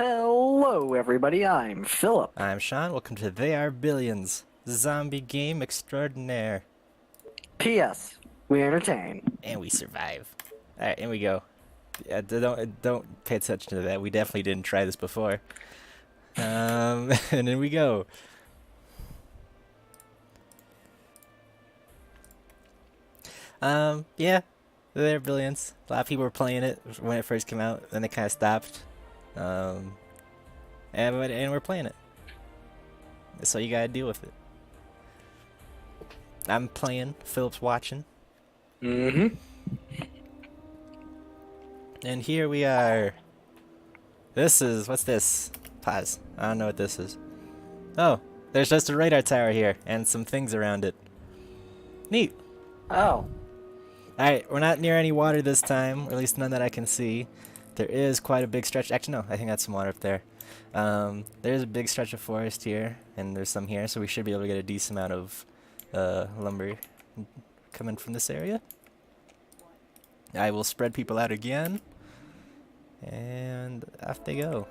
Hello, everybody. I'm Philip. I'm Sean. Welcome to They Are Billions, zombie game extraordinaire, P.S. We entertain. and we survive. All right, in we go. Yeah, don't pay attention to that. We definitely didn't try this before. And in we go. Yeah, They Are Billions. A lot of people were playing it when it first came out, then it kind of stopped. Um, and we're playing it. So you gotta deal with it. I'm playing. Philip's watching. Mm-hmm. And here we are. What's this? Pause. I don't know what this is. Oh, there's just a radar tower here and some things around it. Neat. Oh. Alright, we're not near any water this time, or at least none that I can see. There is quite a big stretch. Actually, no, I think that's some water up there. There's a big stretch of forest here, and there's some here, so we should be able to get a decent amount of lumber coming from this area. I will spread people out again, and off they go.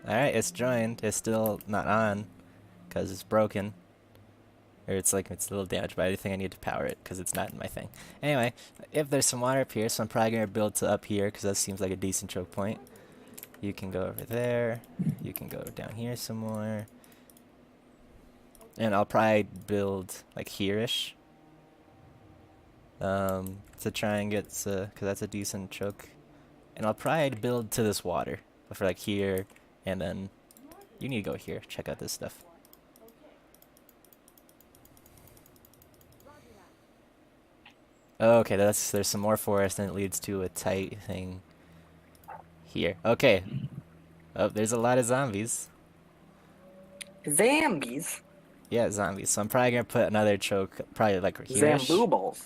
Alright, it's joined. It's still not on, because it's broken. Or it's like it's a little damaged, but I think I need to power it because it's not in my thing. Anyway, if there's some water up here, so I'm probably going to build to up here because that seems like a decent choke point. You can go over there. You can go down here some more. And I'll probably build like here-ish. To try and get, because that's a decent choke. And I'll probably build to this water. For like here, and then you need to go here. Check out this stuff. Okay, there's some more forest and it leads to a tight thing here. Okay. Oh, there's a lot of zombies. Zambies. Yeah, zombies. So I'm probably gonna put another choke, probably like here-ish. Zamboobles.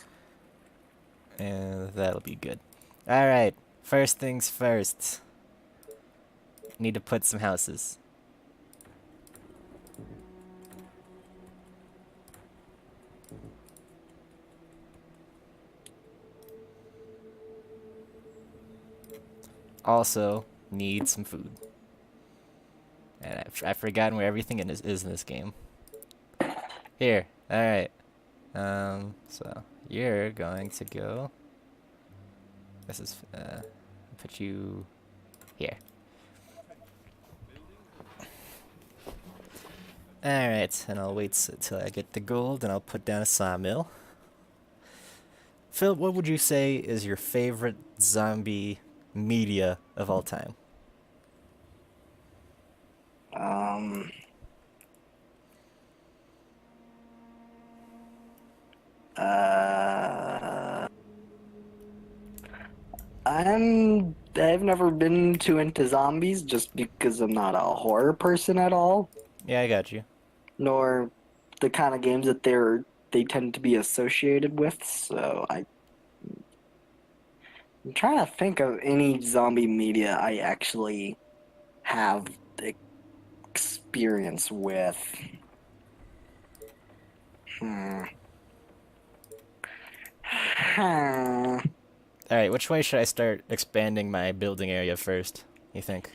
And that'll be good. Alright, first things first. Need to put some houses. Also, need some food. And I've forgotten where everything is in this game. Here. Alright. So you're going to go. This is, put you here. Alright, and I'll wait until I get the gold and I'll put down a sawmill. Phil, what would you say is your favorite zombie media of all time? Um. Uh. I've never been too into zombies just because I'm not a horror person at all, Yeah, I got you. nor the kind of games that they tend to be associated with. So I'm trying to think of any zombie media I actually have experience with. Hmm. Hmm. Alright, which way should I start expanding my building area first, you think?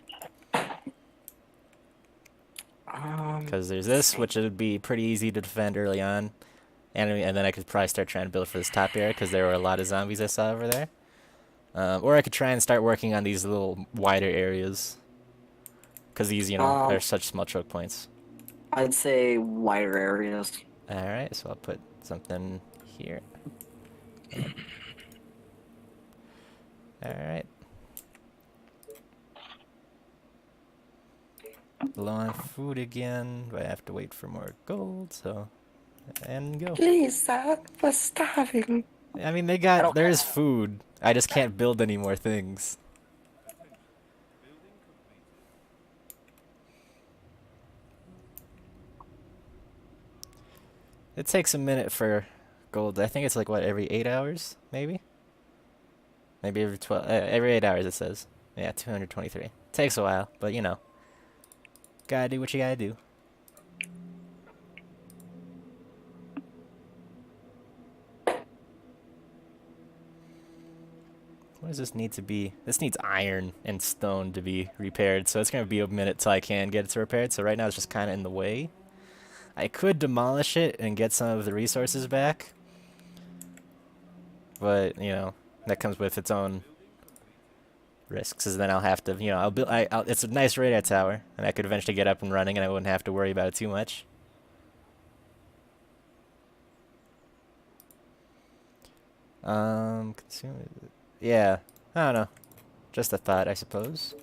Because there's Let's this, see. which would be pretty easy to defend early on. And then I could probably start trying to build for this top area, because there were a lot of zombies I saw over there. Or I could try and start working on these little wider areas. Because these, are Um, such small choke points. I'd say wider areas. Alright, so I'll put something here. Alright. Low on food again, but I have to wait for more gold, so... And go. Please, sir, we're starving. I mean, I don't. there's food. I just can't build any more things. It takes a minute for gold. I think it's like, what, every 8 hours, maybe? Maybe every 12, every 8 hours it says. Yeah, 223. Takes a while, but gotta do what you gotta do. what does this need to be? This needs iron and stone to be repaired, so it's gonna be a minute till I can get it to repaired. So right now it's just kind of in the way. I could demolish it and get some of the resources back, but you know that comes with its own risks. Because then I'll have to, you know, I'll build. It's a nice radar tower, and I could eventually get up and running, and I wouldn't have to worry about it too much. Yeah, I don't know. Just a thought, I suppose.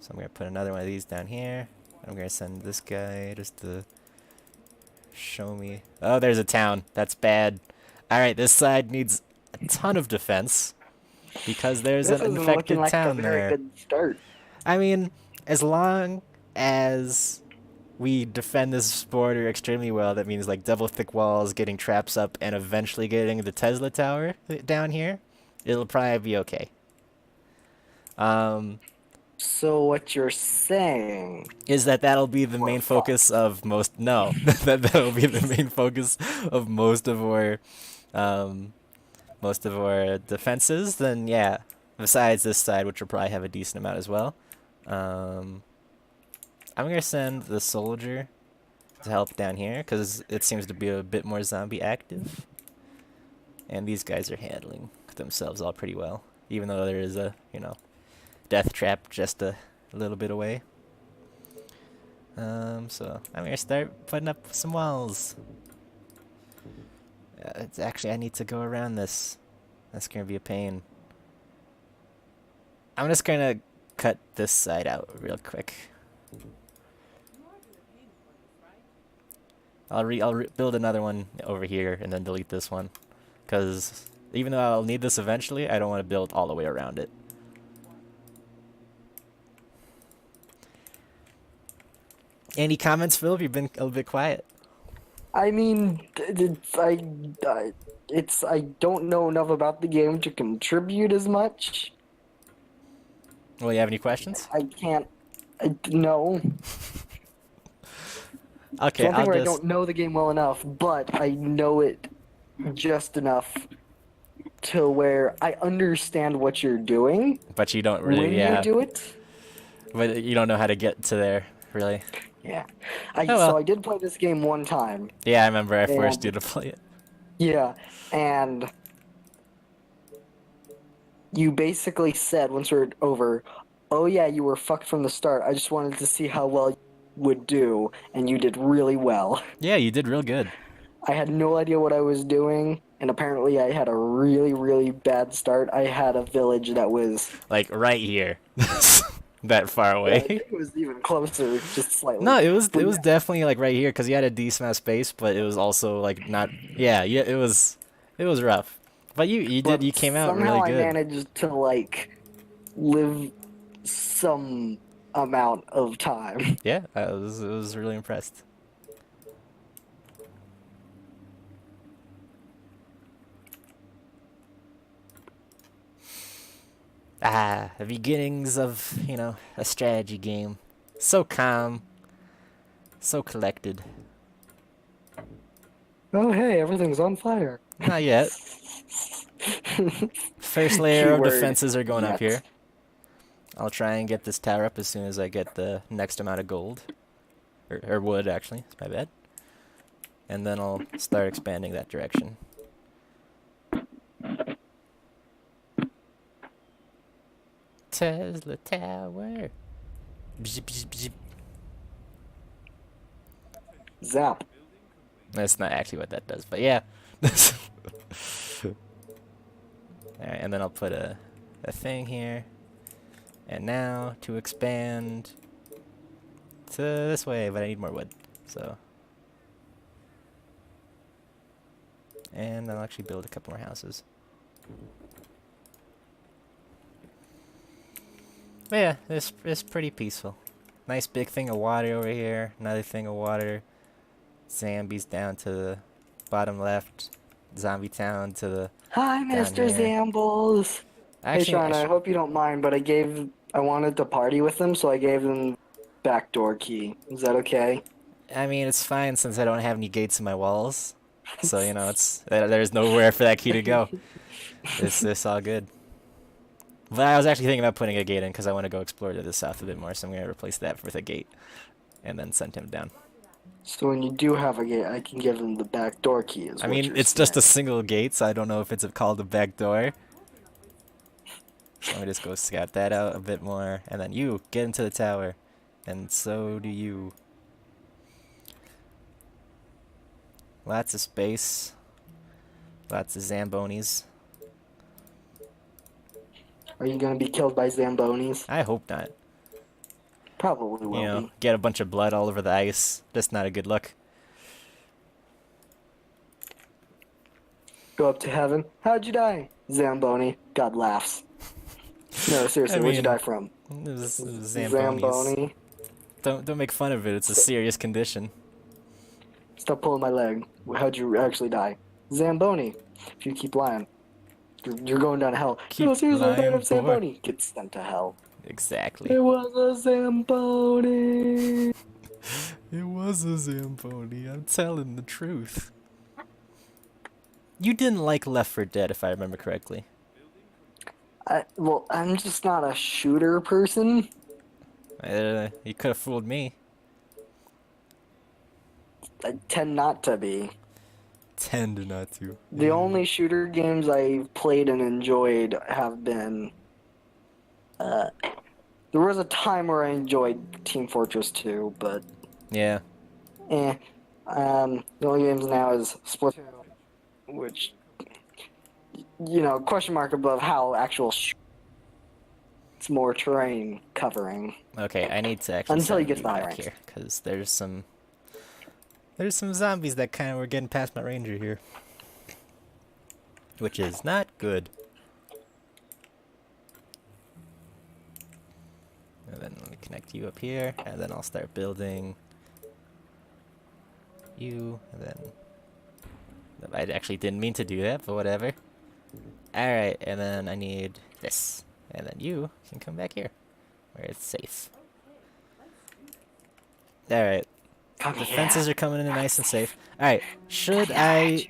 So I'm gonna put another one of these down here. I'm gonna send this guy just to show me. Oh, there's a town. That's bad. All right, this side needs a ton of defense because there's This an isn't looking infected like a town very there. good start. I mean, as long as we defend this border extremely well, that means like double thick walls, getting traps up, and eventually getting the Tesla tower down here, it'll probably be okay. So what you're saying? Is that that'll be the We're main focus of most? No, that'll be the main focus of most of our defenses. Then yeah, besides this side, which will probably have a decent amount as well. I'm gonna send the soldier to help down here because it seems to be a bit more zombie active, and these guys are handling themselves all pretty well, even though there is a death trap just a little bit away. So I'm gonna start putting up some walls. It's actually, I need to go around this. That's gonna be a pain. I'm just gonna cut this side out real quick. I'll build another one over here and then delete this one, because even though I'll need this eventually, I don't want to build all the way around it. Any comments, Philip? You've been a little bit quiet. I mean, I don't know enough about the game to contribute as much. Well, you have any questions? I can't. No. Okay, It's one thing I'll where I just. don't know the game well enough, but I know it just enough to where I understand what you're doing But you don't when really, yeah. you do it. But you don't know how to get to there, really. Yeah. Oh, well. So I did play this game one time. Yeah, I remember I forced And- you to play it. Yeah, and you basically said once we're over, "Oh yeah, you were fucked from the start. I just wanted to see how well you would do," and you did really well. Yeah, you did real good. I had no idea what I was doing, and apparently I had a really, really bad start. I had a village that was Like, right here. That far I away. think it was even closer, just slightly. No, it was But yeah. definitely like right here because you had a decent amount of space, but it was also like not. Yeah, it was rough. But you But came out somehow really good. I managed to like live some amount of time. Yeah, I was really impressed. Ah, the beginnings of, a strategy game. So calm, so collected. Oh hey, everything's on fire. Not yet. First layer of Keyword, defenses are going up yet. here. I'll try and get this tower up as soon as I get the next amount of gold. Or wood, actually. It's my bad. And then I'll start expanding that direction. Tesla Tower. Bzz, bzz, bzz. Zap. That's not actually what that does, but yeah. Alright, and then I'll put a thing here. And now to expand to this way, but I need more wood. So. And I'll actually build a couple more houses. But yeah, it's pretty peaceful. Nice big thing of water over here. Another thing of water. Zombies down to the bottom left. Zombie town to the. Hi, Mr. here. Zambles. Hey, Actually, Sean, I hope you don't mind, but I wanted to party with them, so I gave them backdoor key. Is that okay? I mean, it's fine since I don't have any gates in my walls. So, it's there's nowhere for that key to go. It's all good. But I was actually thinking about putting a gate in because I want to go explore to the south a bit more, so I'm going to replace that with a gate and then send him down. So when you do have a gate, I can give him the back door key, is I what mean, you're it's just a saying. single gate, so I don't know if it's called a back door. So let me just go scout that out a bit more. And then you, get into the tower. And so do you. Lots of space. Lots of Zambonis. Are you gonna be killed by Zambonis? I hope not. Probably will You know, be. get a bunch of blood all over the ice. That's not a good look. Go up to heaven. How'd you die? Zamboni. God laughs. No, seriously, where'd you die from? It was Zambonis. Zamboni. Don't make fun of it. It's a serious condition. Stop pulling my leg. How'd you actually die? Zamboni. If you keep lying, you're going down to hell. Keep No, seriously, I died lying, of boy. Zamboni. Get sent to hell. Exactly. It was a Zamboni. It was a Zamboni. I'm telling the truth. You didn't like Left 4 Dead, if I remember correctly. Well, I'm just not a shooter person. You could have fooled me. I tend not to be. Tend not to. The only shooter games I've played and enjoyed have been. There was a time where I enjoyed Team Fortress 2, but Yeah. the only games now is Splatoon, which, question mark above how actual. It's more terrain covering. Okay, I need to actually Until you send get to the high back ranks. here, because there's some zombies that kind of were getting past my ranger here, which is not good. And then let me connect you up here, and then I'll start building you, and then I actually didn't mean to do that, but whatever. Alright, and then I need this, and then you can come back here, where it's safe. Alright, the fences are coming in nice and safe. Alright, should I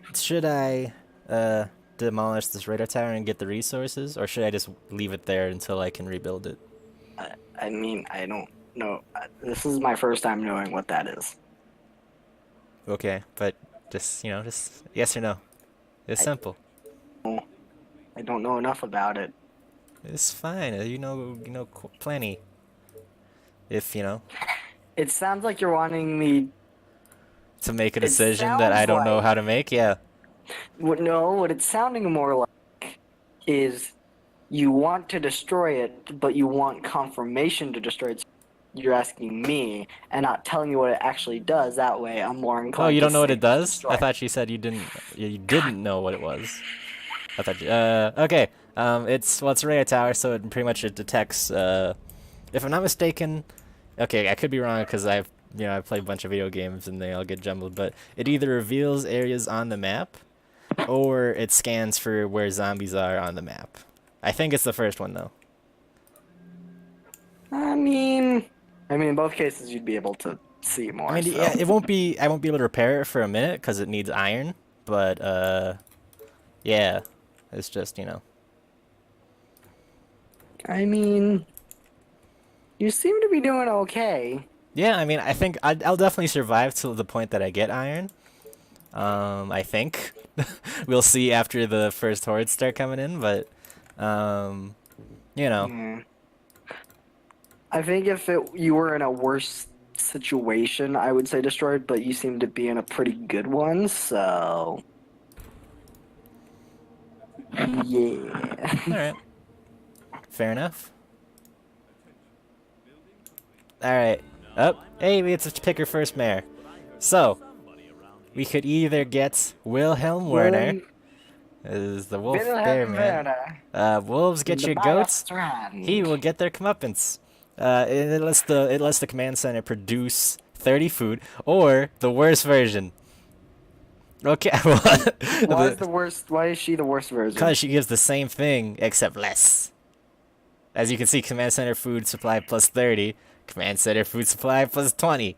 demolish this radar tower and get the resources, or should I just leave it there until I can rebuild it? I mean, I don't know. This is my first time knowing what that is. Okay, but just yes or no. It's simple. I don't know enough about it. It's fine. You know plenty. If It sounds like you're wanting me. to make a It decision that I sounds don't know like- how to make, yeah. What it's sounding more like is you want to destroy it, but you want confirmation to destroy it. You're asking me and not telling me what it actually does. That way, I'm more inclined. Oh, you to don't know what say it does? destroy I thought you said you didn't know what it was. I thought okay. It's a radar tower, so it pretty much detects if I'm not mistaken, okay, I could be wrong because I've played a bunch of video games and they all get jumbled, but it either reveals areas on the map or it scans for where zombies are on the map. I think it's the first one though. I mean, in both cases, you'd be able to see more. I mean, so. yeah, I won't be able to repair it for a minute because it needs iron, but yeah, it's just I mean, you seem to be doing okay. Yeah, I mean, I think I'll definitely survive till the point that I get iron. I think we'll see after the first hordes start coming in, but Yeah. I think if you were in a worse situation, I would say destroyed, but you seem to be in a pretty good one, so. Yeah. all right, fair enough. All right, hey, we get to pick our first mayor. So we could either get Wilhelm Werner, is the wolf bear man. Wolves get your goats. He will get their comeuppance. It lets the command center produce 30 food, or the worst version. Okay, Why is the worst? Why is she the worst version? because she gives the same thing except less. As you can see, command center food supply plus 30, command center food supply plus 20.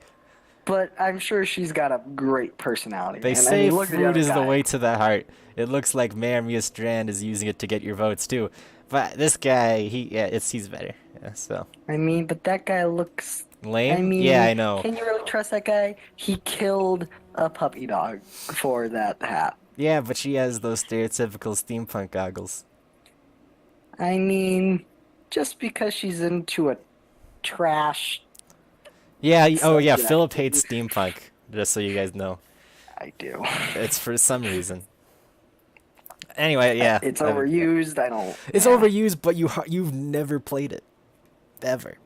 But I'm sure she's got a great personality. They man. say look at the food other is the guy. way to the heart. It looks like Mayor Mia Strand is using it to get your votes too. But this guy, he's better. Yeah, so I mean, but that guy looks. I lame. mean, Yeah, I know. can you really trust that guy? He killed a puppy dog for that hat. Yeah, but she has those stereotypical steampunk goggles. I mean, just because she's into a trash Yeah. Oh yeah. subject, Philip hates steampunk. Just so you guys know, I do. it's for some reason. Anyway, yeah. It's overused. I don't. It's yeah. overused, but you've never played it, ever.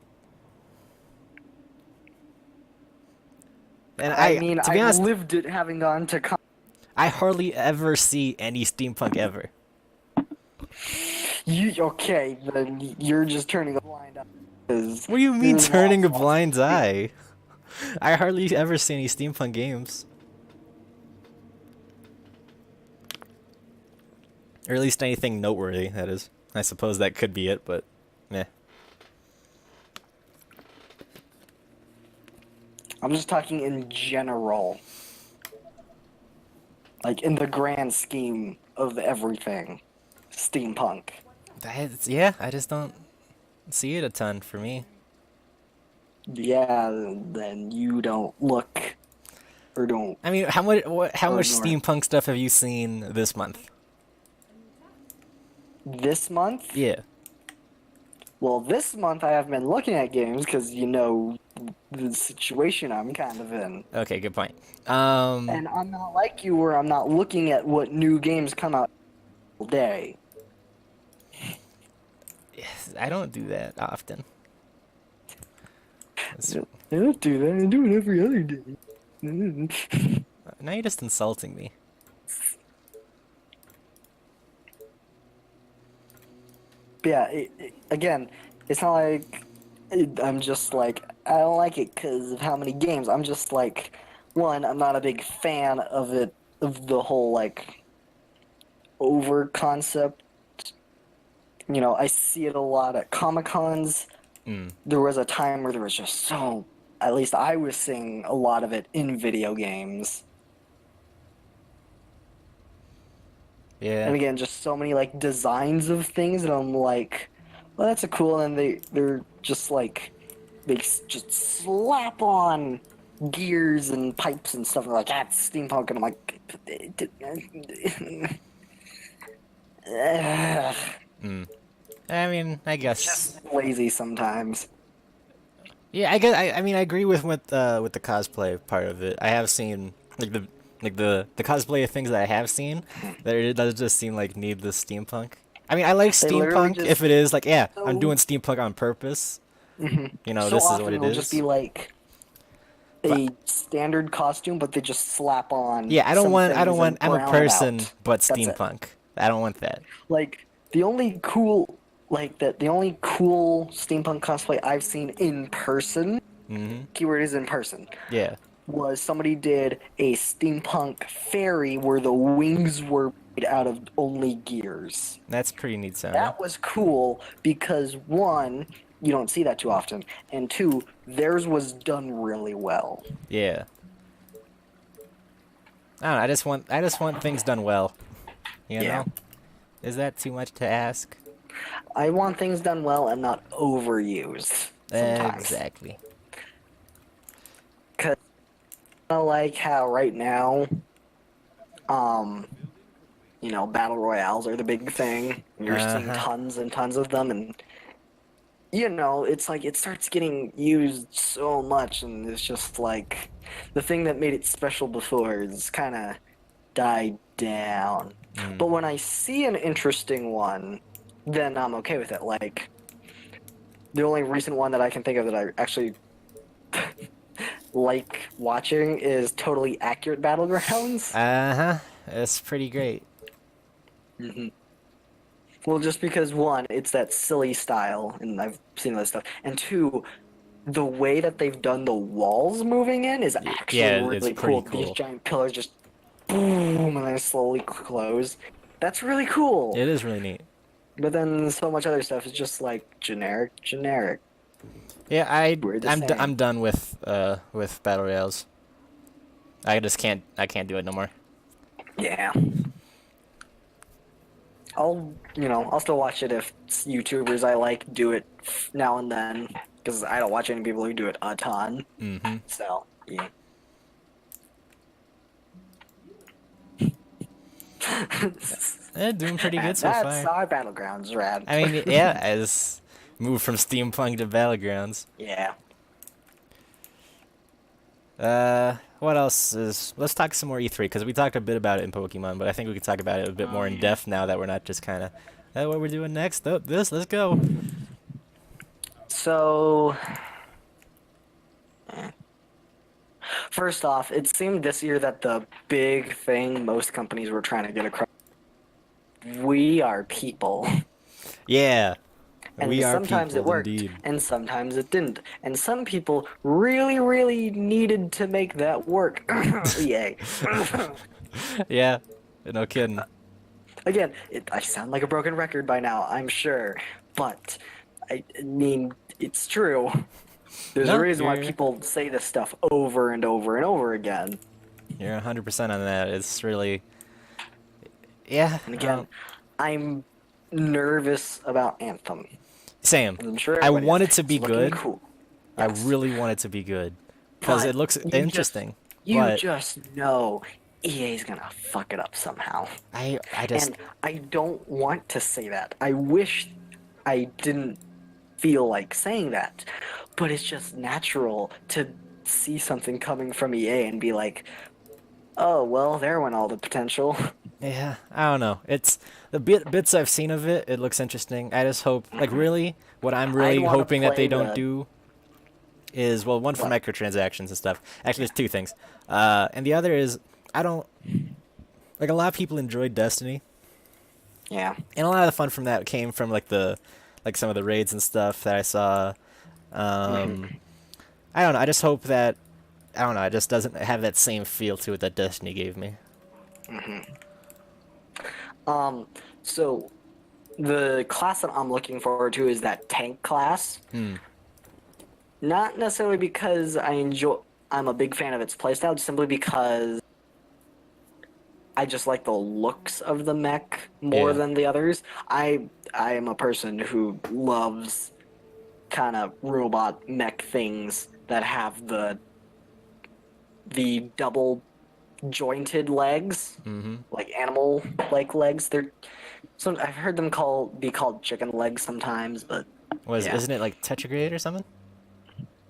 And I mean, to be I honest, lived it having gone to. I hardly ever see any steampunk ever. You okay? Then you're just turning a blind eye. 'Cause What do you mean there's turning a lots of- blind eye? I hardly ever see any steampunk games. Or at least anything noteworthy, that is. I suppose that could be it, but meh. I'm just talking in general. Like in the grand scheme of everything. Steampunk. Yeah, I just don't see it a ton for me. Yeah, then you don't look or don't. I mean, how much ignore it. steampunk stuff have you seen this month? This month? Yeah. Well, this month I have been looking at games because you know the situation I'm kind of in. Okay, good point. And I'm not like you where I'm not looking at what new games come out all day. I don't do that often. It's- I don't do that. I do it every other day. Now you're just insulting me. But yeah, again, it's not like I'm just like, I don't like it because of how many games. I'm just like, one, I'm not a big fan of it, of the whole like over concept. You know, I see it a lot at Comic Cons. Mm. There was a time where there was just so, at least I was seeing a lot of it in video games. Yeah. And again, just so many like designs of things, and I'm like, well, that's a cool. And they're just like, just slap on gears and pipes and stuff. And they're like, that's steampunk, and I'm like, ugh, Mm. I mean, I guess. just lazy sometimes. Yeah, I guess. I mean, I agree with the cosplay part of it. I have seen the cosplay of things that I have seen. That it does just seem like need the steampunk. I mean, I like They literally steampunk just- if it is like, yeah, I'm So- doing steampunk on purpose. Mhm. You know, So this is often what it it'll is. just be like a standard costume, but they just slap on. Yeah, I don't some want. I don't things want. and I'm a brown it person, out. but That's it. steampunk. I don't want that. Like the only cool, the only cool steampunk cosplay I've seen in person. Hmm. Keyword is in person. Yeah. Was somebody did a steampunk ferry where the wings were made out of only gears. That's pretty neat sounding. That was cool because one, you don't see that too often, and two, theirs was done really well. Yeah. I don't know, I just want things done well. You Yeah. know? Is that too much to ask? I want things done well and not overused sometimes. Exactly. Because I like how right now, you know, battle royales are the big thing. You're seeing Uh-huh. tons and tons of them, and you know, it's like it starts getting used so much, and it's just like the thing that made it special before is kind of died down. Mm. But when I see an interesting one, then I'm okay with it. Like the only recent one that I can think of that I actually like watching is Totally Accurate Battlegrounds. Uh-huh. It's pretty great. Hmm. Well, just because one, it's that silly style, and I've seen that stuff, and two, the way that they've done the walls moving in is actually yeah, it's really pretty cool. These cool. giant pillars just boom, and then slowly close. That's really cool. It is really neat. But then so much other stuff is just like generic. Yeah, We're the same. I'm done with battle royales. I can't do it no more. Yeah. I'll still watch it if YouTubers I like do it now and then, because I don't watch any people who do it a ton. Mm-hmm. So, yeah. Doing pretty good And so that's far. our Battlegrounds rad. I mean, yeah, as move from steampunk to battlegrounds. Yeah. What else is? Let's talk some more E3 because we talked a bit about it in Pokemon, but I think we could talk about it a bit more in depth now that we're not just kind of, what we're doing next? Oh, let's go. So, first off, it seemed this year that the big thing most companies were trying to get across, we are people. Yeah, And we are sometimes it people worked, indeed. and sometimes it didn't. And some people really, really needed to make that work. Yay. Yeah, no kidding. Again, I sound like a broken record by now, I'm sure. But, I mean, it's true. There's No, a reason why you're- people say this stuff over and over and over again. You're 100% on that. It's really, yeah. And again, I'm nervous about Anthem. Same. I'm sure I everybody want is. it to be It's looking good. Cool. I Yes. really want it to be good because But it looks you interesting. You but just know EA's gonna fuck it up somehow. I just And I don't want to say that. I wish I didn't feel like saying that. But it's just natural to see something coming from EA and be like, oh, well, there went all the potential. yeah, I don't know. It's the bits I've seen of it. It looks interesting. I just hope, like, really, what I'm really wanna hoping that play they don't the- do is, well, one for What? microtransactions and stuff. Actually, there's two things. And the other is I don't like a lot of people enjoyed Destiny, Yeah. and a lot of the fun from that came from like some of the raids and stuff that I saw. I don't know. I just hope that I don't know. It just doesn't have that same feel to it that Destiny gave me. So the class that I'm looking forward to is that tank class. Not necessarily because I'm a big fan of its playstyle, simply because I just like the looks of the mech more Yeah. than the others. I am a person who loves kind of robot mech things that have the double jointed legs, like animal like legs. I've heard them be called chicken legs sometimes, but yeah. Isn't it like Tetragrade or something?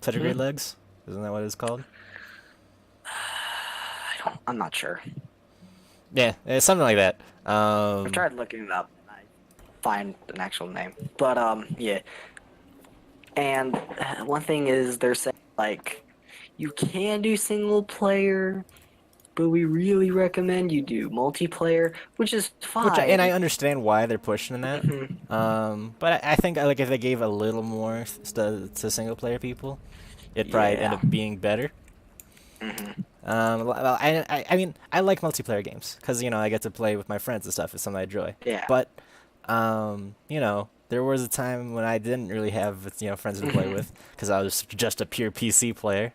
Tetragrade legs? Isn't that what it's called? I'm not sure. Yeah, it's something like that. I've tried looking it up and I find an actual name. But yeah. And one thing is they're saying like you can do single player, but we really recommend you do multiplayer, which is fine. And I understand why they're pushing that. But I think like if they gave a little more to single player people, it'd probably end Yeah. up being better. Well, I mean, I like multiplayer games because I get to play with my friends and stuff. It's something I enjoy. Yeah. But there was a time when I didn't really have friends to play with because I was just a pure PC player.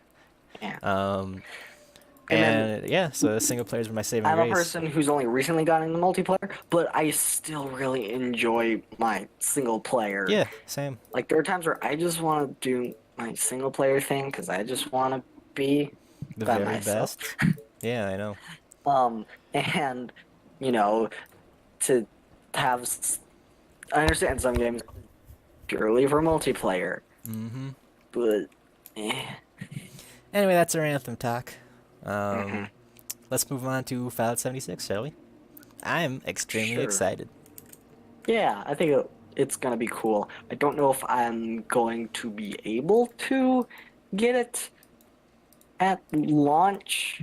Yeah. And yeah, so single players were my saving I'm grace. a person who's only recently gotten into multiplayer, but I still really enjoy my single player. Yeah, same. Like there are times where I just want to do my single player thing because I just want to be The by very myself. best. Yeah, I know. And to have, I understand some games purely for multiplayer, but Anyway, that's our Anthem talk. Let's move on to Fallout 76, shall we? I'm extremely Sure. excited. yeah, I think it's gonna be cool. I don't know if I'm going to be able to get it at launch,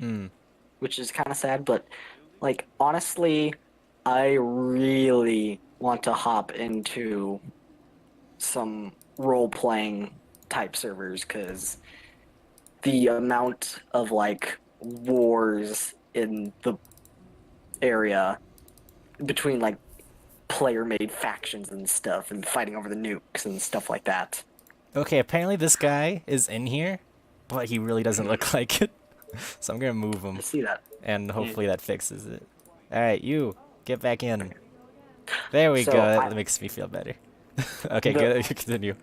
which is kind of sad, but like honestly, I really want to hop into some role-playing type servers because the amount of like wars in the area between like player-made factions and stuff and fighting over the nukes and stuff like that. Okay, apparently this guy is in here, but he really doesn't look like it. So I'm gonna move him, I see that. and hopefully that fixes it. Alright, you, get back in. There we So go. That makes me feel better. Okay, the good. Continue.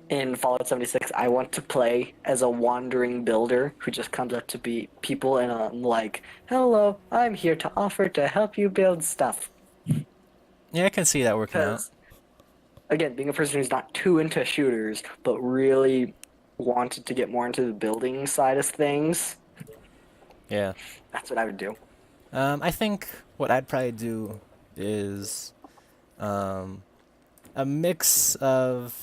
in Fallout 76, I want to play as a wandering builder who just comes up to be people and I'm like, "Hello, I'm here to offer to help you build stuff." Yeah, I can see that working out. Because again, being a person who's not too into shooters, but really wanted to get more into the building side of things, Yeah. that's what I would do. I think what I'd probably do is um, a mix of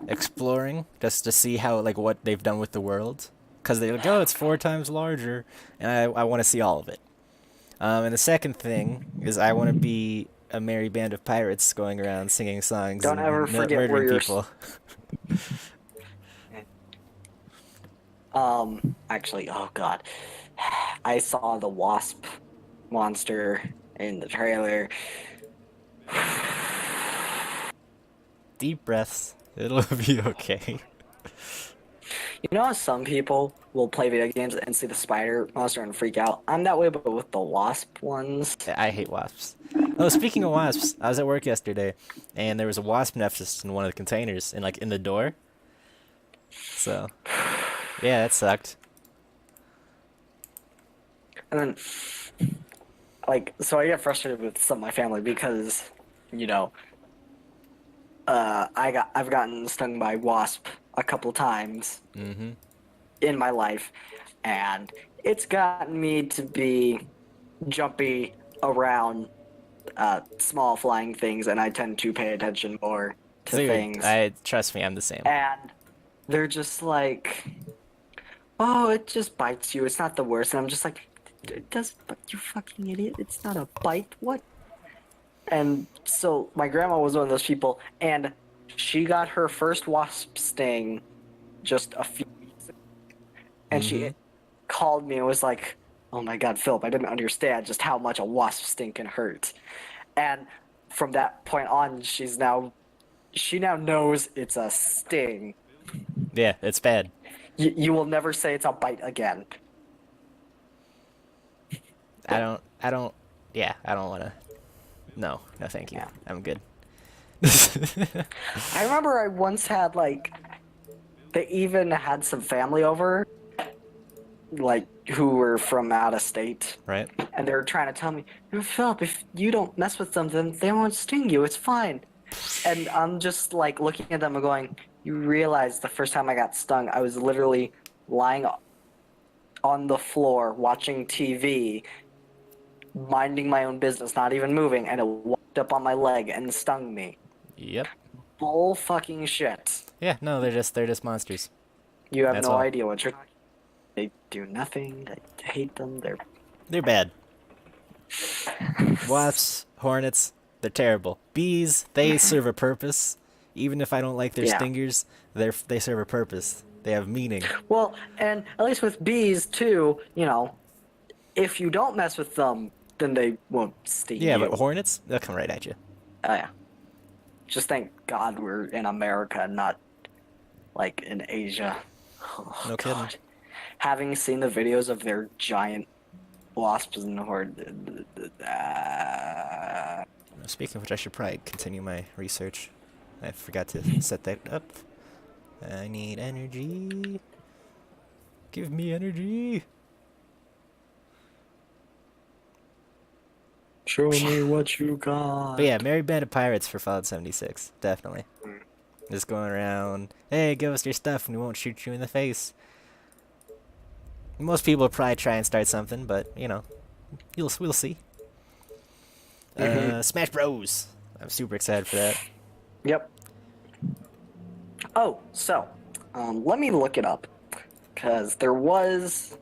exploring just to see how like what they've done with the world, because they're like, oh, it's 4 times larger, and I want to see all of it. And the second thing is I want to be a merry band of pirates going around singing songs Don't ever and forget where murdering you're. people. Actually, oh god, I saw the wasp monster in the trailer. Deep breaths. It'll be okay. You know how some people will play video games and see the spider monster and freak out? I'm that way, but with the wasp ones. I hate wasps. Oh, speaking of wasps, I was at work yesterday, and there was a wasp nest in one of the containers, and like in the door. So, yeah, that sucked. And then, like, so I get frustrated with some of my family because, you know, I've gotten stung by wasp a couple times Mm-hmm. in my life, and it's gotten me to be jumpy around small flying things, and I tend to pay attention more to Dude, things. I trust me, I'm the same. And they're just like, "Oh, it just bites you. It's not the worst." And I'm just like, "It does, but you fucking idiot! It's not a bite. What?" And so my grandma was one of those people, and she got her first wasp sting just a few weeks ago, and Mm-hmm. she called me and was like, "Oh my God, Philip, I didn't understand just how much a wasp sting can hurt." And from that point on, she now knows it's a sting. Yeah, it's bad. You will never say it's a bite again. I don't, yeah, I don't wanna. No, no, thank you. Yeah. I'm good. I remember I once had like, they even had some family over, like who were from out of state, Right? and they were trying to tell me, "Philip, if you don't mess with them, then they won't sting you. It's fine." And I'm just like looking at them and going, "You realize the first time I got stung, I was literally lying on the floor watching TV, minding my own business, not even moving, and it walked up on my leg and stung me. Yep. Bull fucking shit. Yeah, no, they're just monsters. You have That's no all. idea what you're. They do nothing. I hate them. They're bad. Wasps, hornets, they're terrible. Bees, they serve a purpose. Even if I don't like their Yeah. stingers, they serve a purpose. They have meaning. Well, and at least with bees too, you know, if you don't mess with them, then they won't sting Yeah, you. but hornets, they'll come right at you. Oh yeah. Just thank God we're in America, not like in Asia. Oh, No kidding. Having seen the videos of their giant wasps in the horde. Speaking of which, I should probably continue my research. I forgot to set that up. I need energy. Give me energy. Show me what you got. But yeah, Merry Band of Pirates for Fallout 76. Definitely. Just going around, hey, give us your stuff and we won't shoot you in the face. Most people will probably try and start something, but, you know, we'll see. Smash Bros. I'm super excited for that. Yep. Oh, so, let me look it up. Because there was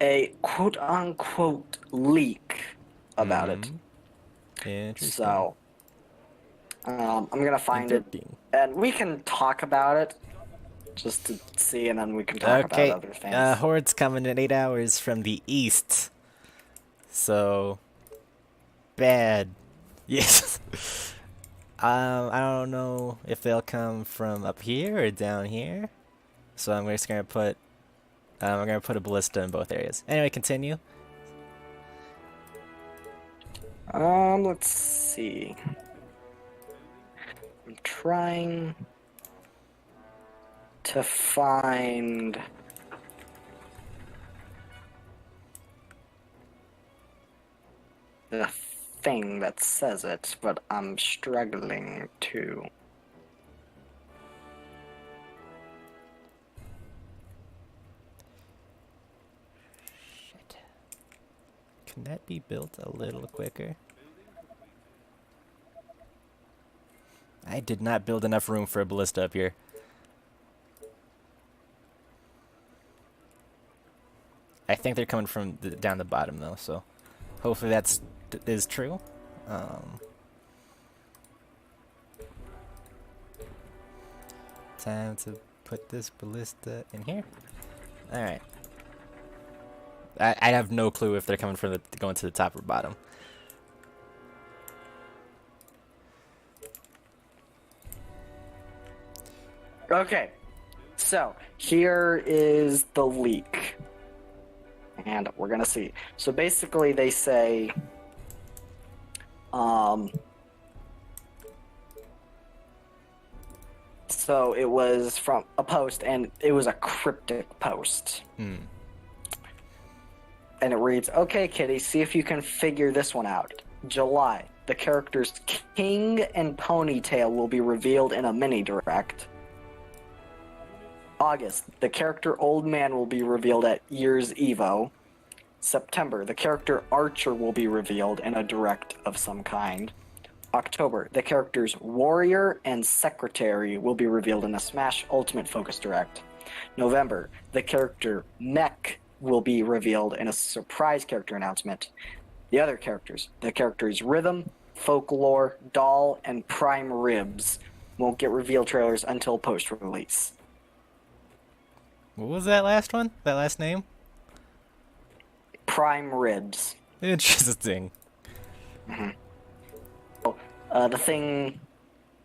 a quote-unquote leak about it. Interesting. So, I'm gonna find it, Interesting. and we can talk about it, just to see, and then we can talk Okay, about other things. Horde's coming in 8 hours from the east. So, bad. Yes. I don't know if they'll come from up here or down here. So I'm just gonna put, I'm gonna put a ballista in both areas. Anyway, continue. Let's see. I'm trying to find the thing that says it, but I'm struggling to. Shit. Can that be built a little quicker? I did not build enough room for a ballista up here. I think they're coming from down the bottom though, so hopefully that's is true. Time to put this ballista in here. All right. I have no clue if they're coming from going to the top or bottom. Okay, so here is the leak. And we're gonna see. So basically they say, so it was from a post, and it was a cryptic post. Hmm. And it reads, "Okay, Kitty, see if you can figure this one out. July, the characters King and Ponytail will be revealed in a mini direct. August, the character Old Man will be revealed at Year's Evo. September, the character Archer will be revealed in a direct of some kind. October, the characters Warrior and Secretary will be revealed in a Smash Ultimate Focus Direct. November, the character Mech will be revealed in a surprise character announcement. The other characters, the characters Rhythm, Folklore, Doll, and Prime Ribs, won't get reveal trailers until post-release." What was that last one? That last name? Prime Ribs. Interesting.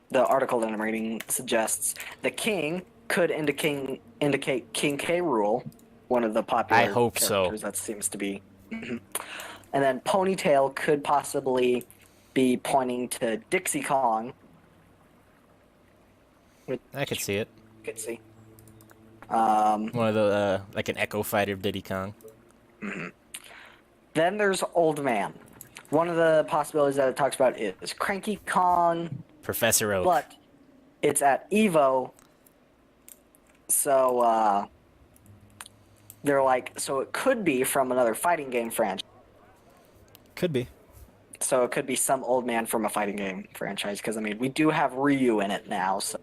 The article that I'm reading suggests the King could indicate King K. Rool, one of the popular I hope so. characters. That seems to be. And then Ponytail could possibly be pointing to Dixie Kong. Which I could see it. you could see. One of the like an Echo Fighter of Diddy Kong. Then there's Old Man. One of the possibilities that it talks about is Cranky Kong, Professor Oak. but it's at Evo, so they're like, so it could be from another fighting game franchise. Could be. So it could be some old man from a fighting game franchise, because I mean, we do have Ryu in it now. So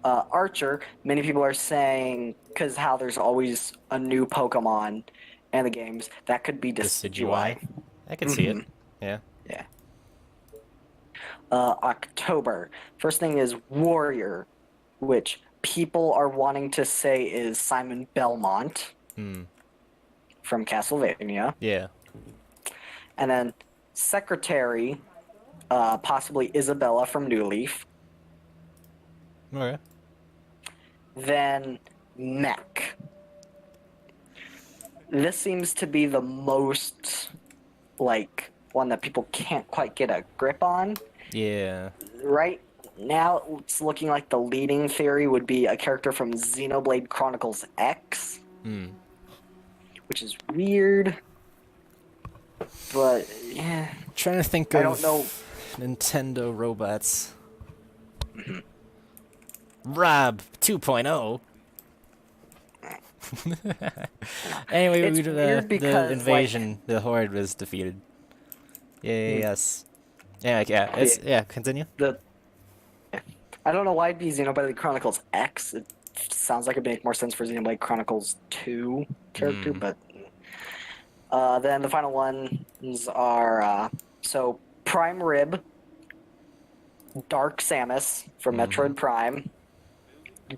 Archer, many people are saying, because how there's always a new Pokemon in the games, that could be Decidueye. I could see it. Yeah. Yeah. October. First thing is Warrior, which people are wanting to say is Simon Belmont from Castlevania. Yeah. And then Secretary, possibly Isabella from New Leaf. Okay. Then Mech. This seems to be the most, like, one that people can't quite get a grip on. Yeah. Right now, it's looking like the leading theory would be a character from Xenoblade Chronicles X, which is weird. But yeah, Trying to think I of don't know. Nintendo robots. Rob 2.0. Anyway, It's the weird because, invasion, the horde was defeated. Yes. Yeah, continue. I don't know why it'd be Xenoblade Chronicles X. It sounds like it'd make more sense for Xenoblade Chronicles 2 character, but then the final ones are so Prime Rib, Dark Samus from Metroid Prime.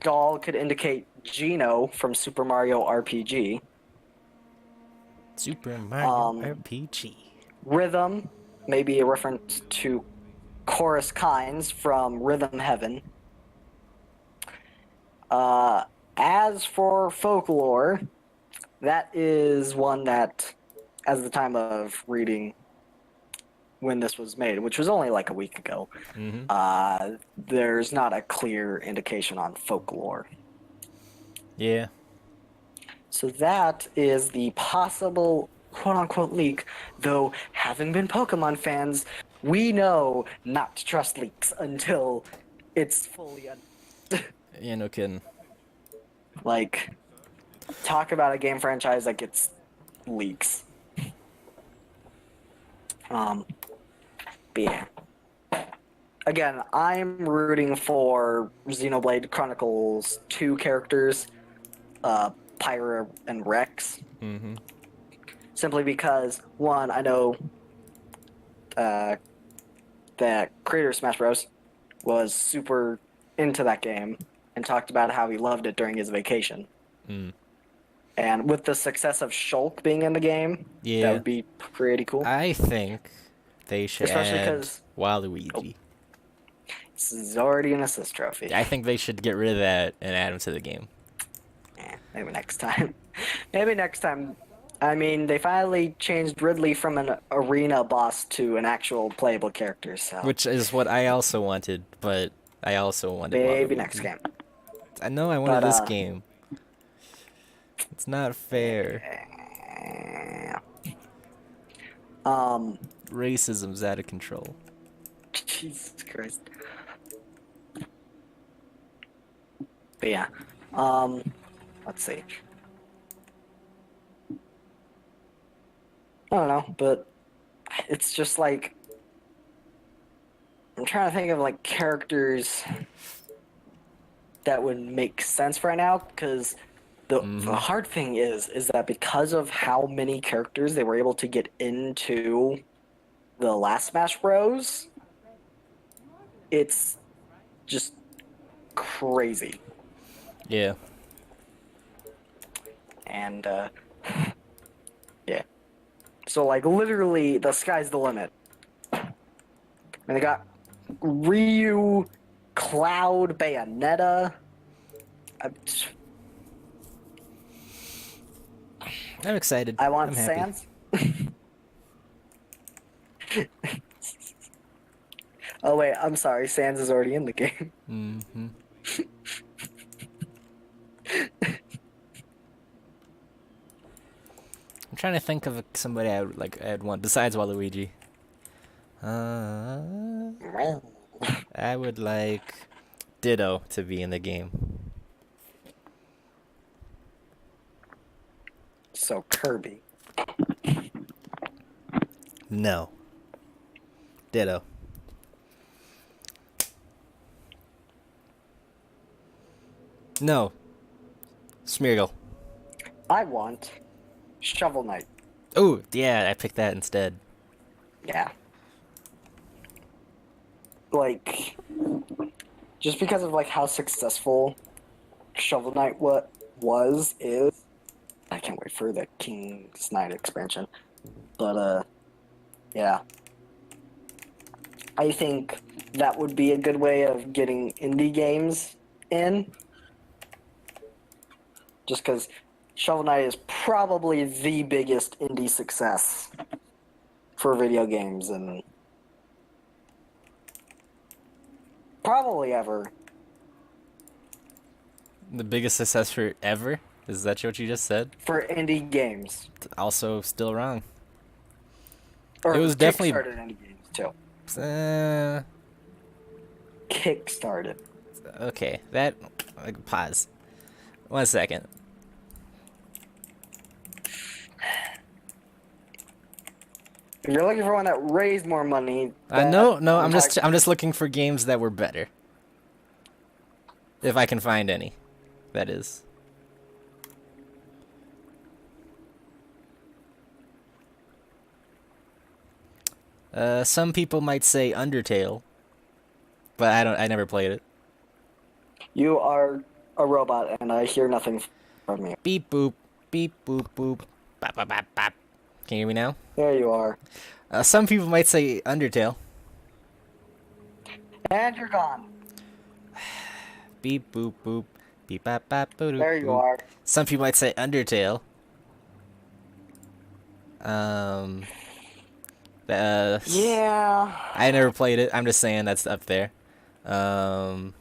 Doll could indicate Geno from Super Mario RPG. Super Mario RPG. Rhythm, maybe a reference to Chorus Kynes from Rhythm Heaven. As for Folklore, that is one that, as the time of reading when this was made, which was only like a week ago, Mm-hmm. there's not a clear indication on folklore. Yeah. So that is the possible quote-unquote leak, though having been Pokemon fans, we know not to trust leaks until it's fully Yeah, no kidding. like talk about a game franchise that gets leaks. But yeah. Again, I'm rooting for Xenoblade Chronicles 2 characters, Pyra and Rex. Mm-hmm. Simply because, one, I know that creator of Smash Bros. Was super into that game and talked about how he loved it during his vacation. Mm. And with the success of Shulk being in the game, Yeah. that would be pretty cool. I think they should Especially add 'cause- Waluigi. This is already an assist trophy. I think they should get rid of that and add him to the game. Maybe next time. Maybe next time. I mean, they finally changed Ridley from an arena boss to an actual playable character, so Which is what I also wanted, but I also wanted maybe Waluigi. next game. I know I wanted But, this game. It's not fair. Racism's out of control. Jesus Christ. But yeah. Let's see. I don't know, but it's just like I'm trying to think of like characters that would make sense right now, because the hard thing is that because of how many characters they were able to get into the last Smash Bros, it's just crazy. Yeah. And yeah. So like literally the sky's the limit. And they got Ryu, Cloud, Bayonetta. I'm excited. I want I'm happy. Sans. Oh wait, I'm sorry. Sans is already in the game. Mm-hmm. I'm trying to think of somebody I'd want besides Waluigi. I would like Ditto to be in the game. So Kirby. No. Ditto. No. Smeargle. I want Shovel Knight. Oh, yeah, I picked that instead. Yeah. Like, just because of like how successful Shovel Knight is, I can't wait for the King's Knight expansion. But yeah, I think that would be a good way of getting indie games in. Just because Shovel Knight is probably the biggest indie success for video games and probably ever. The biggest success for ever? Is that what you just said? For indie games. Also, still wrong. Or It was definitely- Kickstarted indie games too. Kickstarted. Okay, that... pause. 1 second. If you're looking for one that raised more money, No, that- I'm just looking for games that were better. If I can find any, that is. Some people might say Undertale, but I never played it. You are a robot, and I hear nothing from you. Beep boop, beep boop boop, bop bop bop bop. Can you hear me now? There you are, Some people might say Undertale. and you're gone. Beep boop boop, beep bop bop boop. There you are. Some people might say Undertale. Yeah. I never played it. I'm just saying that's up there. Um,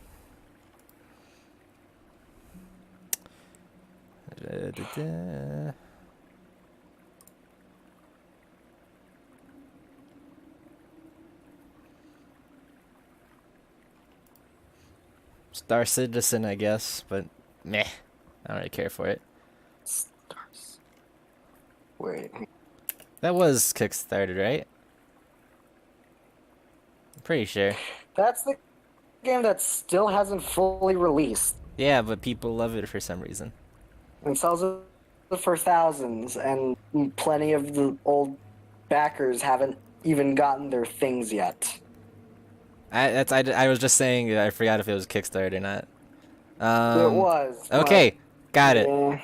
da-da-da. Star Citizen, I guess, but meh. I don't really care for it. Stars. Wait. That was Kickstarted, right? I'm pretty sure. That's the game that still hasn't fully released Yeah, but people love it for some reason. and sells it for thousands, and plenty of the old backers haven't even gotten their things yet. I was just saying I forgot if it was Kickstarter or not. It was. but, Okay, got it. yeah.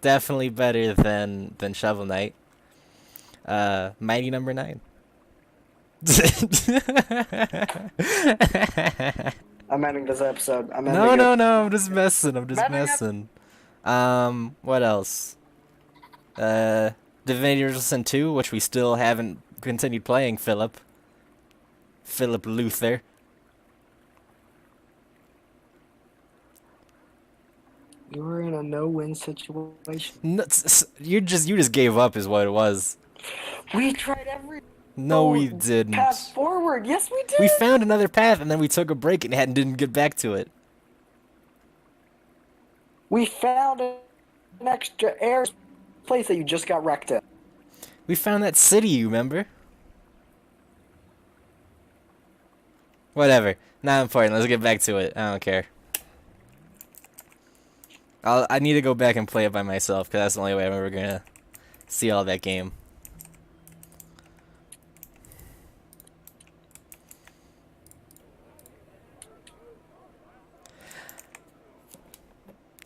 Definitely better than Shovel Knight. Mighty Number 9. I'm ending this episode. I'm ending No, it. no, no, I'm just messing. I'm just Ending it. messing. What else? Divinity Original Sin 2, which we still haven't continued playing, Philip. Philip Luther. You were in a no-win situation. No, you just gave up is what it was. We tried every No, we didn't. path forward. Yes, we did. We found another path and then we took a break and didn't get back to it. We found an extra air place that you just got wrecked in. We found that city, you remember? Whatever. Not important. Let's get back to it. I don't care. I need to go back and play it by myself because that's the only way I'm ever gonna see all that game.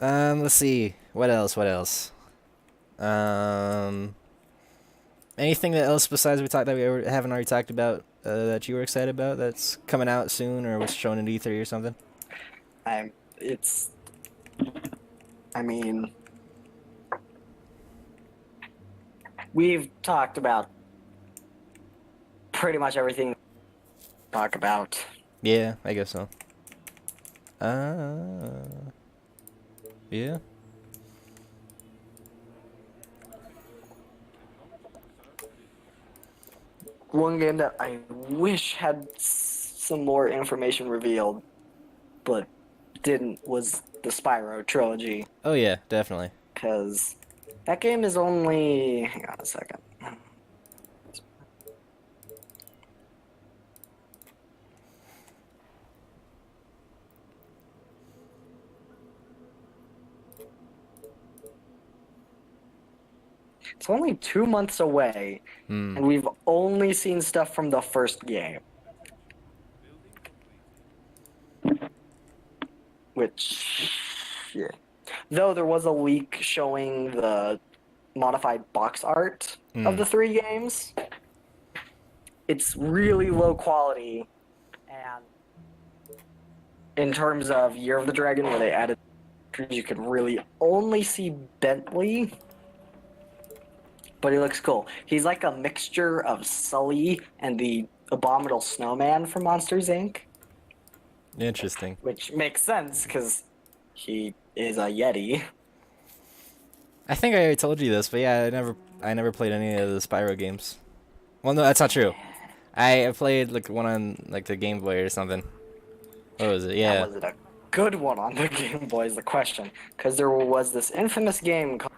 Let's see. What else? What else? Anything else besides we talked that we haven't already talked about that you were excited about that's coming out soon or was shown in E3 or something? I mean, we've talked about pretty much everything to talk about. Yeah, I guess so. Yeah. One game that I wish had some more information revealed, but didn't, was the Spyro trilogy. Oh yeah, definitely. Because that game is only... Hang on a second. It's only 2 months away, Hmm. and we've only seen stuff from the first game. Which, yeah. Though there was a leak showing the modified box art of the 3 games. It's really low quality, and in terms of Year of the Dragon, where they added, you could really only see Bentley. But he looks cool. He's like a mixture of Sully and the Abominable Snowman from Monsters, Inc. Interesting. Which makes sense, because he is a Yeti. I think I already told you this, but yeah, I never played any of the Spyro games. Well, no, that's not true. I played like one on like the Game Boy or something. What was it? Yeah. Was it a good one on the Game Boy is the question. Because there was this infamous game called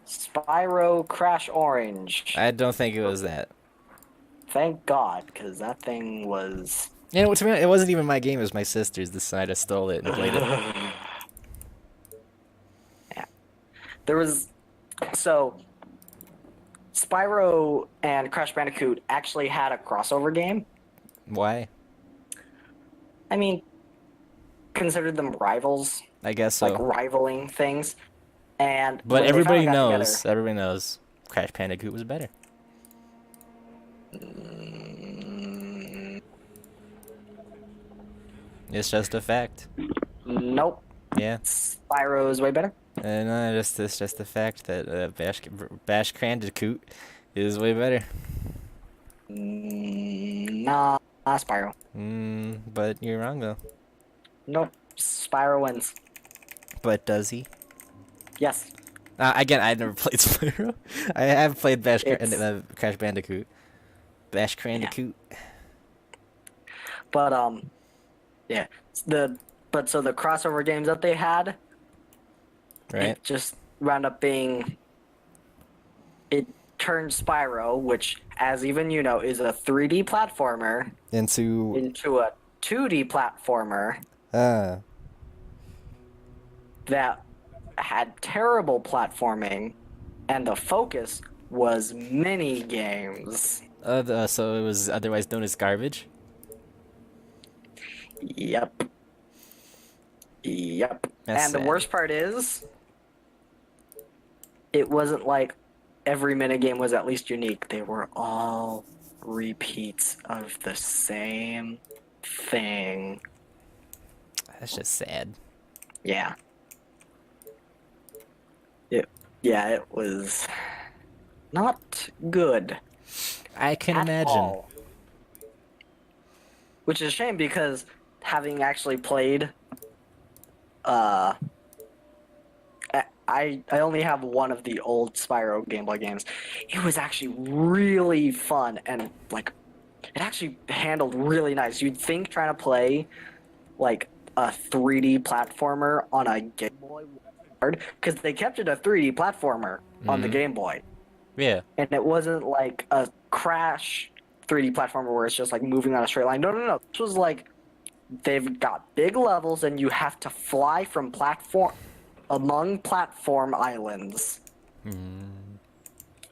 Spyro Crash Orange. I don't think it was that. Thank God, because that thing was... You know, to me, it wasn't even my game. It was my sister's. This side I stole it and played it. Yeah. There was... So, Spyro and Crash Bandicoot actually had a crossover game. Why? I mean, considered them rivals, I guess so. like rivaling things. And But when they everybody finally got knows. Everybody knows. Crash Bandicoot was better. together- It's just a fact. Nope. Yeah. Spyro is way better. And it's just the fact that Bash Bandicoot is way better. Nah, Spyro. But you're wrong though. Nope. Spyro wins. But does he? Yes. Again, I've never played Spyro. I have played It's Crash Bandicoot. Bash yeah. Bandicoot. But yeah. The but so the crossover games that they had, Right? it just wound up being it turned Spyro, which as even you know is a 3D platformer, Into into a 2D platformer uh that had terrible platforming, and the focus was mini games. so it was otherwise known as garbage. Yep. Yep. That's And the sad. worst part is, it wasn't like every minigame was at least unique. They were all repeats of the same thing. That's just sad. Yeah. It was not good I can at imagine. all. Which is a shame because having actually played uh I only have one of the old Spyro Game Boy games. It was actually really fun and like it actually handled really nice. You'd think trying to play like a 3D platformer on a Game Boy was hard because they kept it a 3D platformer on the Mhm. Game Boy, Yeah. and it wasn't like a Crash 3D platformer where it's just like moving on a straight line. No, no, no. This was like they've got big levels and you have to fly from platform among platform islands Mm,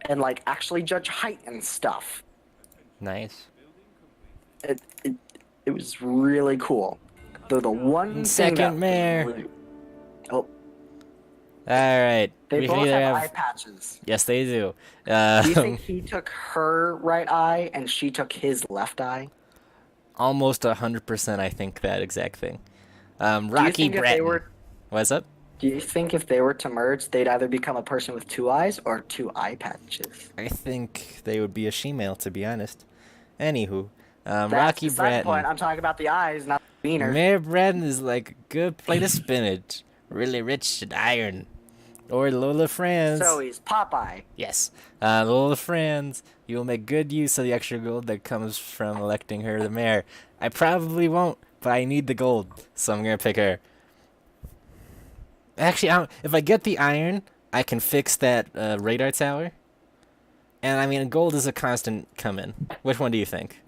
and like actually judge height and stuff. nice. It it, it was really cool. Though the one thing that Second mayor. was really, oh, All right. they We can both either have eye have. patches. Yes, they do. Do you think he took her right eye and she took his left eye? Almost 100%. I think that exact thing. Do you Rocky think if they Bratton. were What's up? do you think if they were to merge, they'd either become a person with two eyes or two eye patches? I think they would be a she-male, to be honest. Anywho, That's Rocky beside the point. Bratton. I'm talking about the eyes, not the wiener. Mayor Bratton is like a good plate of spinach, really rich in iron. Or Lola Franz. So he's Popeye. Yes. Lola Franz, you will make good use of the extra gold that comes from electing her the mayor. I probably won't, but I need the gold, so I'm gonna pick her. Actually, if I get the iron, I can fix that radar tower. And I mean, gold is a constant come in. Which one do you think?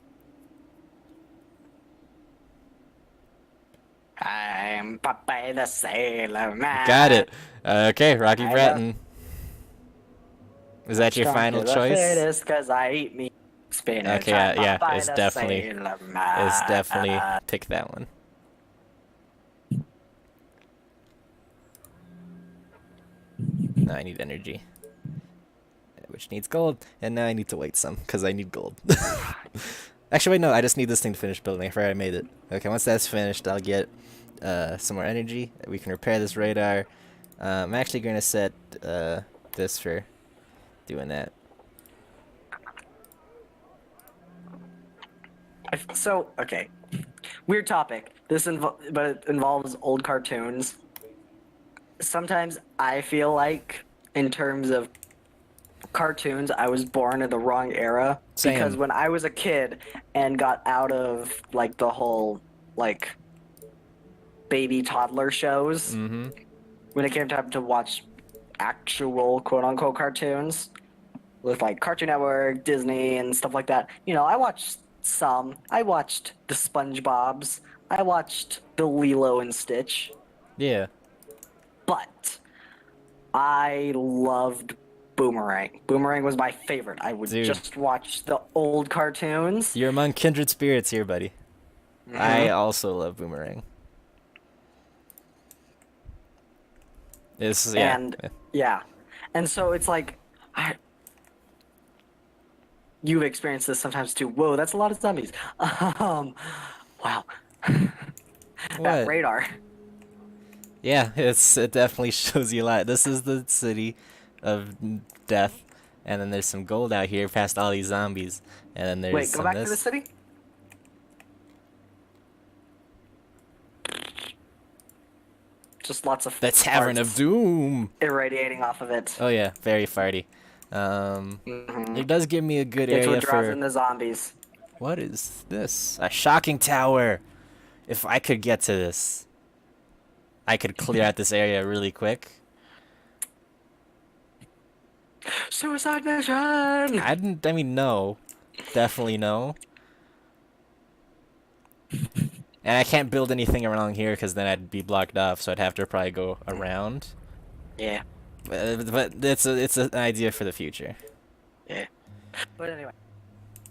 I'm Popeye the Sailor Man. Got it. Okay, Rocky I Bratton. Is that your final choice? Because I eat meat spinach. Okay, I'm yeah, Popeye it's the definitely, Sailor Man. pick that one. Now I need energy, which needs gold, and now I need to wait some because I need gold. Actually, wait, no, I just need this thing to finish building. I forgot I made it. Okay, once that's finished, I'll get some more energy. We can repair this radar. I'm actually gonna set this for doing that. So, okay. Weird topic. But it involves old cartoons. Sometimes I feel like, in terms of cartoons, I was born in the wrong era. Same. Because when I was a kid and got out of, like, the whole, like, baby toddler shows, Mm-hmm. when it came time to watch actual quote-unquote cartoons, with, like, Cartoon Network, Disney, and stuff like that, you know, I watched some. I watched the SpongeBob's. I watched the Lilo and Stitch. Yeah. But I loved Boomerang. Boomerang was my favorite. I would Dude. just watch the old cartoons. You're among kindred spirits here, buddy. Mhm. I also love Boomerang. It's, yeah. And yeah. And so it's like you've experienced this sometimes too. Whoa, that's a lot of zombies. Wow. That What? radar. Yeah, it definitely shows you a lot. This is the city of death, and then there's some gold out here past all these zombies, and then there's Wait, go some back this. to the city? Just lots of The Tavern of farts Doom. irradiating off of it. Oh yeah, very farty. It does give me a good It's area what draws for. in the zombies. What is this? A shocking tower. If I could get to this, I could clear out this area really quick. Suicide mission! I mean, no. Definitely no. And I can't build anything around here because then I'd be blocked off, so I'd have to probably go around. Yeah. But it's an idea for the future. Yeah. But anyway.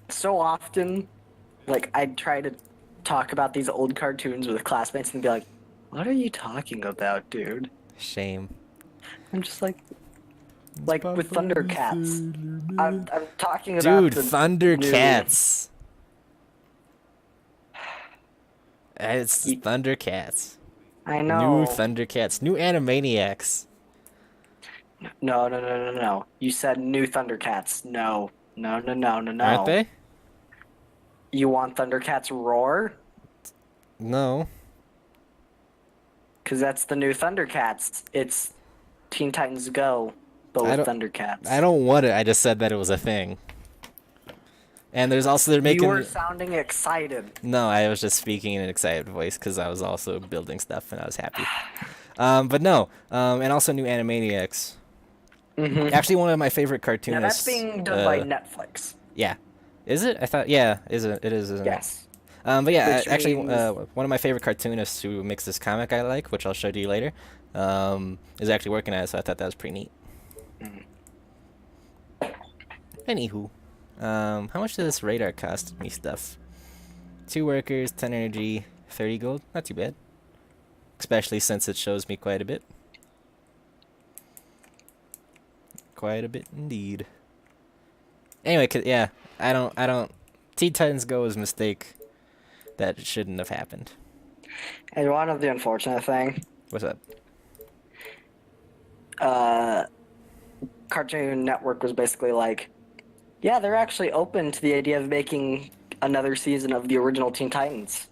So often, like, I'd try to talk about these old cartoons with classmates and be like, what are you talking about, dude? Shame. I'm just like with Thundercats. I'm talking about Dude, the Thundercats. It's Thundercats. I know. New Thundercats. New Animaniacs. No. You said new Thundercats. No. Aren't they? You want Thundercats Roar? No. Because that's the new Thundercats. It's Teen Titans Go, but with Thundercats. I don't want it. I just said that it was a thing. And there's also they're making. You were sounding excited. No, I was just speaking in an excited voice because I was also building stuff and I was happy. But no, and also new Animaniacs. Mm-hmm. Actually, one of my favorite cartoonists. Now that's being done by Netflix. Yeah, is it? I thought it is, isn't Yes. it? But yeah, Which actually, means- one of my favorite cartoonists who makes this comic I like, which I'll show you later, is actually working at it, so I thought that was pretty neat. Anywho, how much did this radar cost me stuff? 2 workers, 10 energy, 30 gold. Not too bad. Especially since it shows me quite a bit. Quite a bit indeed. Anyway, yeah, I don't. Teen Titans Go was a mistake that shouldn't have happened. And one of the unfortunate thing, What's up? Cartoon Network was basically like, yeah, they're actually open to the idea of making another season of the original Teen Titans.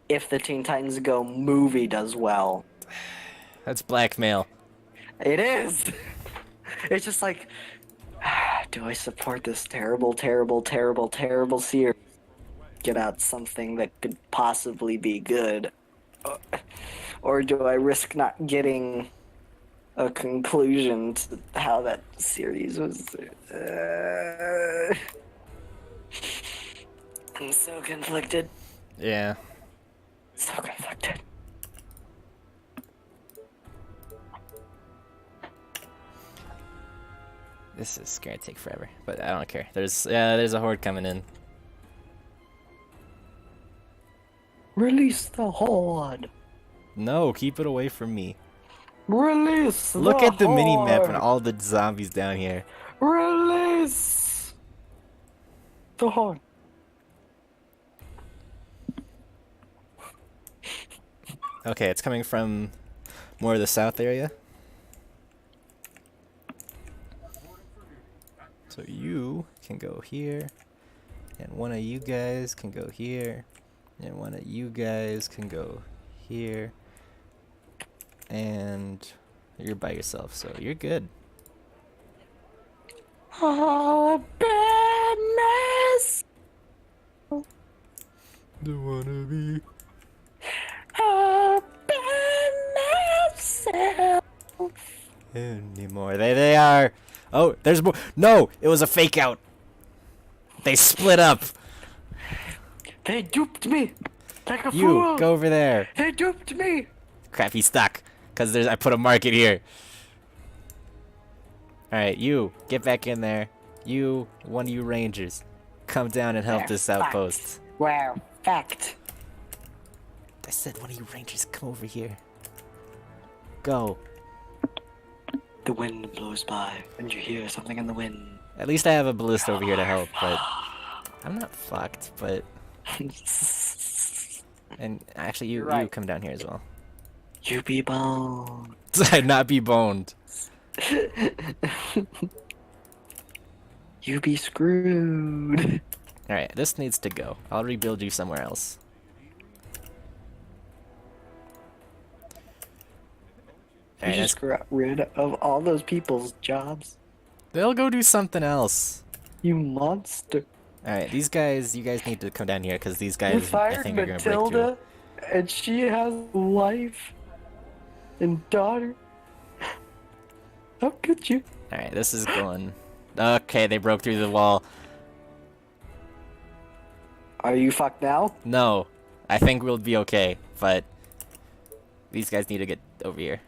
If the Teen Titans Go movie does well. That's blackmail. It is! It's just like, do I support this terrible series? Get out something that could possibly be good. Or do I risk not getting a conclusion to how that series was? I'm so conflicted. Yeah. So conflicted. This is gonna take forever, but I don't care. There's a horde coming in. Release the horde. No, keep it away from me. Release Look at the mini map and horde. all the zombies down here. Release the horde. Okay, it's coming from more of the south area. So you can go here, and one of you guys can go here, and one of you guys can go here, and you're by yourself, so you're good. Oh, bad mess. Don't wanna be. Oh, bad mess. Anymore. They are. Oh, there's more. No, it was a fake out. They split up. They duped me like a You fool. go over there. They duped me. Crap, he's stuck. Cause I put a market here. All right, you get back in there. You, one of you rangers, come down and help They're this fucked. outpost. We're fucked. I said one of you rangers come over here. Go. The wind blows by, and you hear something in the wind. At least I have a ballista over here to help, but I'm not fucked. But and actually, you You're right. come down here as well. You be boned. I'd not be boned. You be screwed. Alright, this needs to go. I'll rebuild you somewhere else. You Alright, just got rid of all those people's jobs. they'll go do something else. You monster. Alright, these guys, you guys need to come down here because these You guys, I fired think, are gonna break through. Matilda, and she has a wife and daughter. How could you? Alright, this is going. Okay, they broke through the wall. Are you fucked now? No, I think we'll be okay, but these guys need to get over here.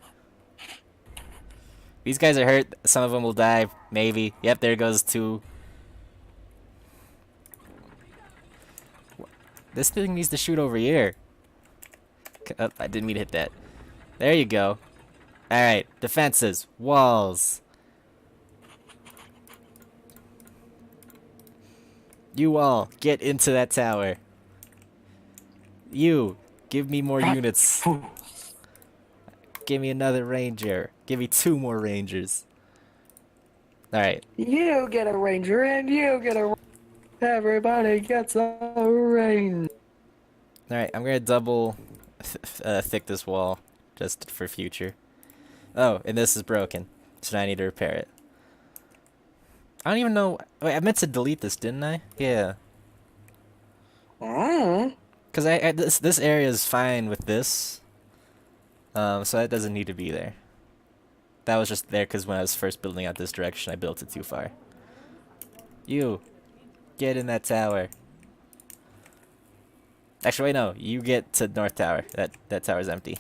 These guys are hurt. Some of them will die, maybe. Yep, there goes two. This thing needs to shoot over here. Oh, I didn't mean to hit that. There you go. Alright, defenses, walls. You all, get into that tower. You, give me more units. Give me another ranger. Give me 2 more rangers. Alright, You get a ranger and you get a. Everybody gets a ranger. alright, I'm gonna double thick this wall, just for future. Oh, and this is broken, so now I need to repair it. I don't even know. Wait, I meant to delete this, didn't I? Yeah. Cause this area is fine with this. So that doesn't need to be there. That was just there because when I was first building out this direction, I built it too far. You, get in that tower. Actually, wait, no. You get to North Tower. That tower's empty.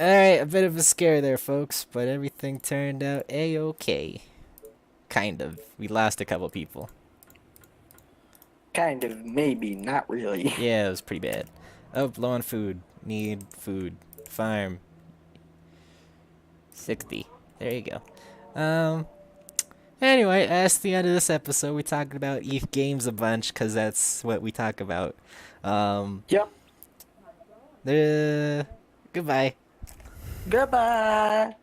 Alright, a bit of a scare there, folks, but everything turned out a-okay. Kind of. We lost a couple people. Kind of, maybe, not really. Yeah, it was pretty bad. Oh, low on food. Need food. Farm. 60. There you go. Anyway, that's the end of this episode. We talked about ETH games a bunch, because that's what we talk about. Yep. Goodbye. Goodbye.